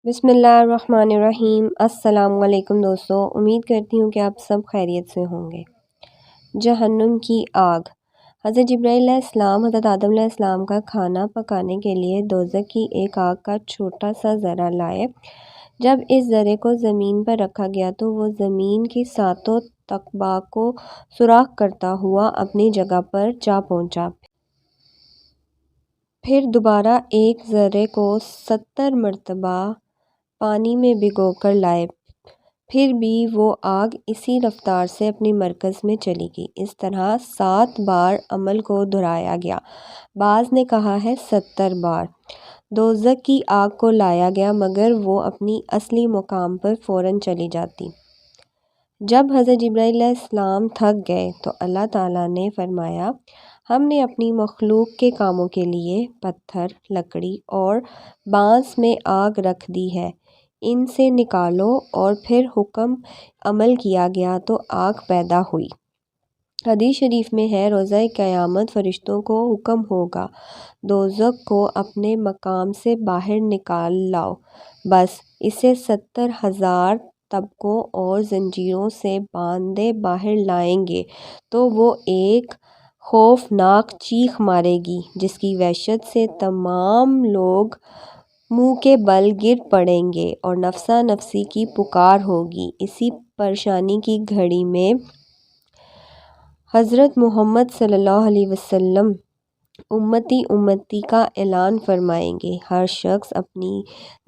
بسم اللہ الرحمن الرحیم۔ السلام علیکم دوستو، امید کرتی ہوں کہ آپ سب خیریت سے ہوں گے۔ جہنم کی آگ۔ حضرت جبرائیل علیہ السلام حضرت آدم علیہ السلام کا کھانا پکانے کے لیے دوزخ کی ایک آگ کا چھوٹا سا ذرہ لائے۔ جب اس ذرے کو زمین پر رکھا گیا تو وہ زمین کی ساتوں تکبہ کو سوراخ کرتا ہوا اپنی جگہ پر جا پہنچا۔ پھر دوبارہ ایک ذرے کو 70 مرتبہ پانی میں بھگو کر لائے، پھر بھی وہ آگ اسی رفتار سے اپنی مرکز میں چلی گئی۔ اس طرح 7 بار عمل کو دہرایا گیا، بعض نے کہا ہے 70 بار۔ دوزخ کی آگ کو لایا گیا مگر وہ اپنی اصلی مقام پر فوراً چلی جاتی۔ جب حضرت جبرائیل علیہ السلام تھک گئے تو اللہ تعالیٰ نے فرمایا، ہم نے اپنی مخلوق کے کاموں کے لیے پتھر، لکڑی اور بانس میں آگ رکھ دی ہے، ان سے نکالو، اور پھر حکم عمل کیا گیا تو آگ پیدا ہوئی۔ حدیث شریف میں ہے، روزہ قیامت فرشتوں کو حکم ہوگا دوزخ کو اپنے مقام سے باہر نکال لاؤ، بس اسے 70,000 طبقوں اور زنجیروں سے باندھے باہر لائیں گے تو وہ ایک خوفناک چیخ مارے گی جس کی وحشت سے تمام لوگ منہ کے بل گر پڑیں گے اور نفسا نفسی کی پکار ہوگی۔ اسی پریشانی کی گھڑی میں حضرت محمد صلی اللہ علیہ وسلم امتی امتی کا اعلان فرمائیں گے۔ ہر شخص اپنی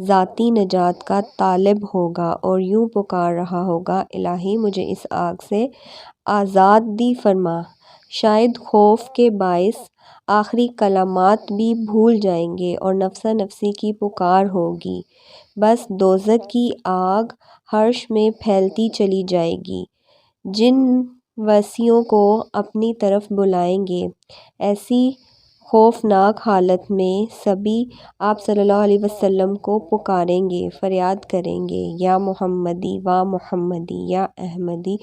ذاتی نجات کا طالب ہوگا اور یوں پکار رہا ہوگا، الہی مجھے اس آگ سے آزادی فرما۔ شاید خوف کے باعث آخری کلمات بھی بھول جائیں گے اور نفسا نفسی کی پکار ہوگی، بس دوزخ کی آگ عرش میں پھیلتی چلی جائے گی، جن وصیوں کو اپنی طرف بلائیں گے۔ ایسی خوفناک حالت میں سبھی آپ صلی اللہ علیہ وسلم کو پکاریں گے، فریاد کریں گے، یا محمدی وا محمدی، یا احمدی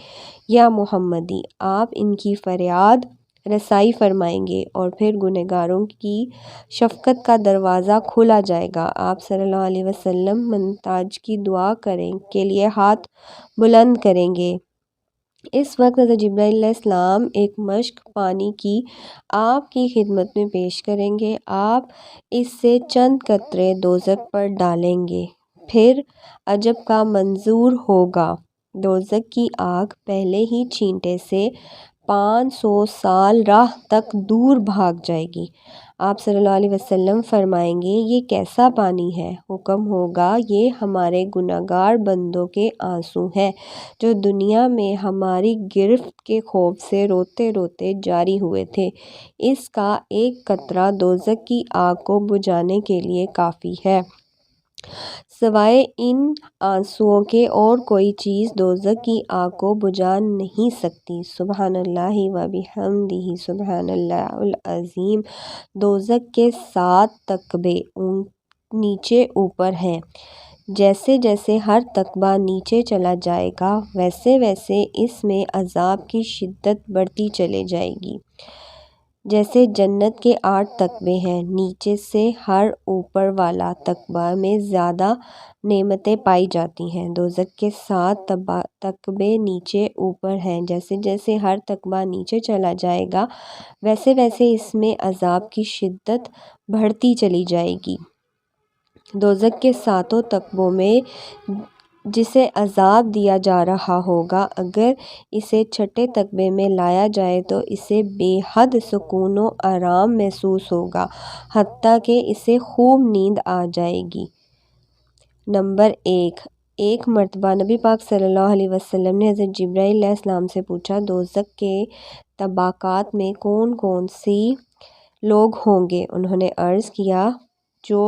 یا محمدی۔ آپ ان کی فریاد رسائی فرمائیں گے اور پھر گنہگاروں کی شفقت کا دروازہ کھولا جائے گا۔ آپ صلی اللہ علیہ وسلم منتاج کی دعا کے لیے ہاتھ بلند کریں گے۔ اس وقت حضرت جبرائیل علیہ السلام ایک مشک پانی کی آپ کی خدمت میں پیش کریں گے، آپ اس سے چند قطرے دوزخ پر ڈالیں گے، پھر عجب کا منظر ہوگا، دوزخ کی آگ پہلے ہی چھینٹے سے 500 سال راہ تک دور بھاگ جائے گی۔ آپ صلی اللہ علیہ وسلم فرمائیں گے، یہ کیسا پانی ہے؟ حکم ہوگا، یہ ہمارے گنہگار بندوں کے آنسو ہیں جو دنیا میں ہماری گرفت کے خوف سے روتے روتے جاری ہوئے تھے۔ اس کا ایک قطرہ دوزخ کی آگ کو بجھانے کے لیے کافی ہے۔ سوائے ان آنسوؤں کے اور کوئی چیز دوزخ کی آگ کو بجھا نہیں سکتی۔ سبحان اللہ و بحمدہ، سبحان اللہ العظیم۔ دوزخ کے 7 تکبے نیچے اوپر ہیں۔ جیسے جیسے ہر تکبہ نیچے چلا جائے گا ویسے ویسے اس میں عذاب کی شدت بڑھتی چلی جائے گی۔ جیسے جنت کے 8 تکبے ہیں، نیچے سے ہر اوپر والا تکبہ میں زیادہ نعمتیں پائی جاتی ہیں، دوزخ کے 7 تکبے نیچے اوپر ہیں۔ جیسے جیسے ہر تکبہ نیچے چلا جائے گا ویسے ویسے اس میں عذاب کی شدت بڑھتی چلی جائے گی۔ دوزخ کے 7 تکبوں میں جسے عذاب دیا جا رہا ہوگا، اگر اسے چھٹے تکبے میں لایا جائے تو اسے بے حد سکون و آرام محسوس ہوگا، حتیٰ کہ اسے خوب نیند آ جائے گی۔ نمبر 1۔ ایک مرتبہ نبی پاک صلی اللہ علیہ وسلم نے حضرت جبرائیل علیہ السلام سے پوچھا، دوزخ کے طبقات میں کون کون سی لوگ ہوں گے؟ انہوں نے عرض کیا، جو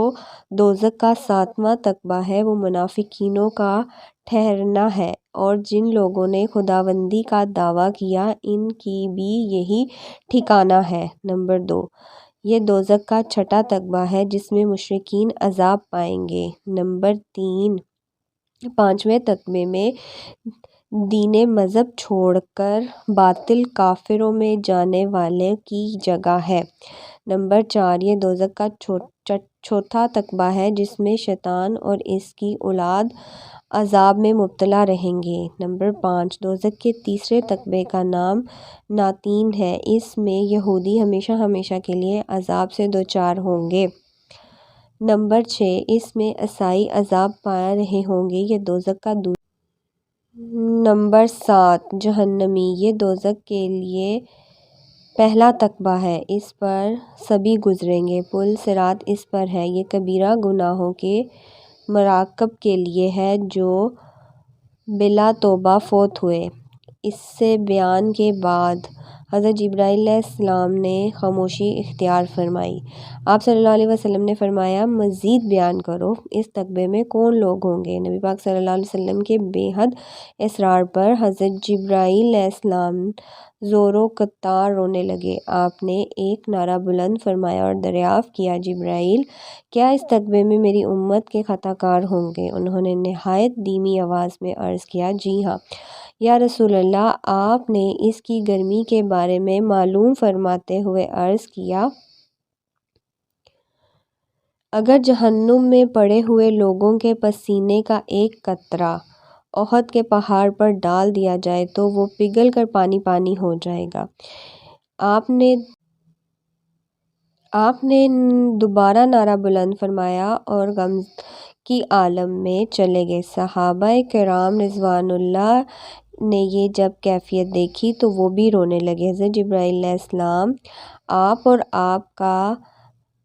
دوزخ کا 7واں تکبہ ہے وہ منافقینوں کا ٹھہرنا ہے، اور جن لوگوں نے خداوندی کا دعویٰ کیا ان کی بھی یہی ٹھکانہ ہے۔ نمبر 2۔ یہ دوزخ کا 6واں تکبہ ہے جس میں مشرکین عذاب پائیں گے۔ نمبر 3۔ 5ویں تکبے میں دین مذہب چھوڑ کر باطل کافروں میں جانے والے کی جگہ ہے۔ نمبر 4۔ یہ دوزخ کا چوتھا تقبہ ہے جس میں شیطان اور اس کی اولاد عذاب میں مبتلا رہیں گے۔ نمبر 5، دوزخ کے تیسرے تقبے کا نام ناتین ہے، اس میں یہودی ہمیشہ ہمیشہ کے لیے عذاب سے دوچار ہوں گے۔ نمبر 6، اس میں عیسائی عذاب پا رہے ہوں گے، یہ دوزخ کا دوسرا۔ نمبر 7، جہنمی، یہ دوزخ کے لیے پہلا تقبہ ہے، اس پر سبھی گزریں گے۔ پل صراط اس پر ہے، یہ کبیرہ گناہوں کے مرتکب کے لیے ہے جو بلا توبہ فوت ہوئے۔ اس سے بیان کے بعد حضرت جبرائیل علیہ السلام نے خاموشی اختیار فرمائی۔ آپ صلی اللہ علیہ وسلم نے فرمایا مزید بیان کرو، اس تقبے میں کون لوگ ہوں گے؟ نبی پاک صلی اللہ علیہ وسلم کے بے حد اصرار پر حضرت جبرائیل علیہ السلام زور و قطار رونے لگے۔ آپ نے ایک نعرہ بلند فرمایا اور دریافت کیا، جبرائیل، کیا اس تقبے میں میری امت کے خطا کار ہوں گے؟ انہوں نے نہایت دھیمی آواز میں عرض کیا، جی ہاں یا رسول اللہ۔ آپ نے اس کی گرمی کے بارے میں معلوم فرماتے ہوئے عرض کیا، اگر جہنم میں پڑے ہوئے لوگوں کے پسینے کا ایک قطرہ احد کے پہاڑ پر ڈال دیا جائے تو وہ پگھل کر پانی پانی ہو جائے گا۔ آپ نے دوبارہ نعرہ بلند فرمایا اور غم کی عالم میں چلے گئے۔ صحابہ کرام رضوان اللہ نے یہ جب کیفیت دیکھی تو وہ بھی رونے لگے۔ حضرت جبرائیل علیہ السلام آپ اور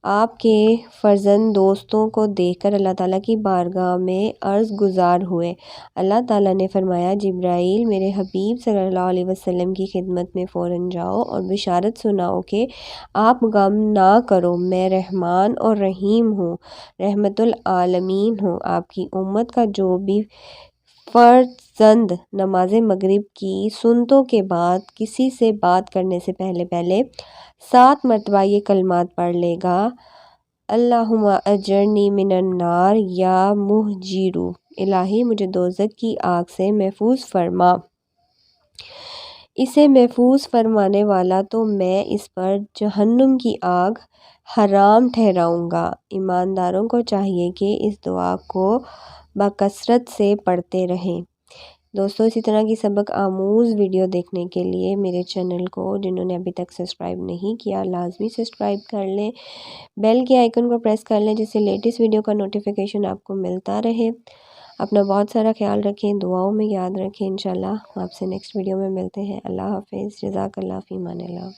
آپ کے فرزند دوستوں کو دیکھ کر اللہ تعالیٰ کی بارگاہ میں عرض گزار ہوئے۔ اللہ تعالیٰ نے فرمایا، جبرائیل، میرے حبیب صلی اللہ علیہ وسلم کی خدمت میں فوراً جاؤ اور بشارت سناؤ کہ آپ غم نہ کرو، میں رحمان اور رحیم ہوں، رحمت العالمین ہوں۔ آپ کی امت کا جو بھی فرزند نماز مغرب کی سنتوں کے بعد کسی سے بات کرنے سے پہلے 7 مرتبہ یہ کلمات پڑھ لے گا، اللہم اجرنی من النار یا مجیرو، الہی مجھے دوزخ کی آگ سے محفوظ فرما، اسے محفوظ فرمانے والا تو میں اس پر جہنم کی آگ حرام ٹھہراؤں گا۔ ایمانداروں کو چاہیے کہ اس دعا کو بکثرت سے پڑھتے رہیں۔ دوستو، اسی طرح کی سبق آموز ویڈیو دیکھنے کے لیے میرے چینل کو جنہوں نے ابھی تک سبسکرائب نہیں کیا لازمی سبسکرائب کر لیں، بیل کے آئیکن کو پریس کر لیں جس سے لیٹسٹ ویڈیو کا نوٹیفیکیشن آپ کو ملتا رہے۔ اپنا بہت سارا خیال رکھیں، دعاؤں میں یاد رکھیں۔ انشاءاللہ آپ سے نیکسٹ ویڈیو میں ملتے ہیں۔ اللہ حافظ، جزاک اللہ، فی امان اللہ۔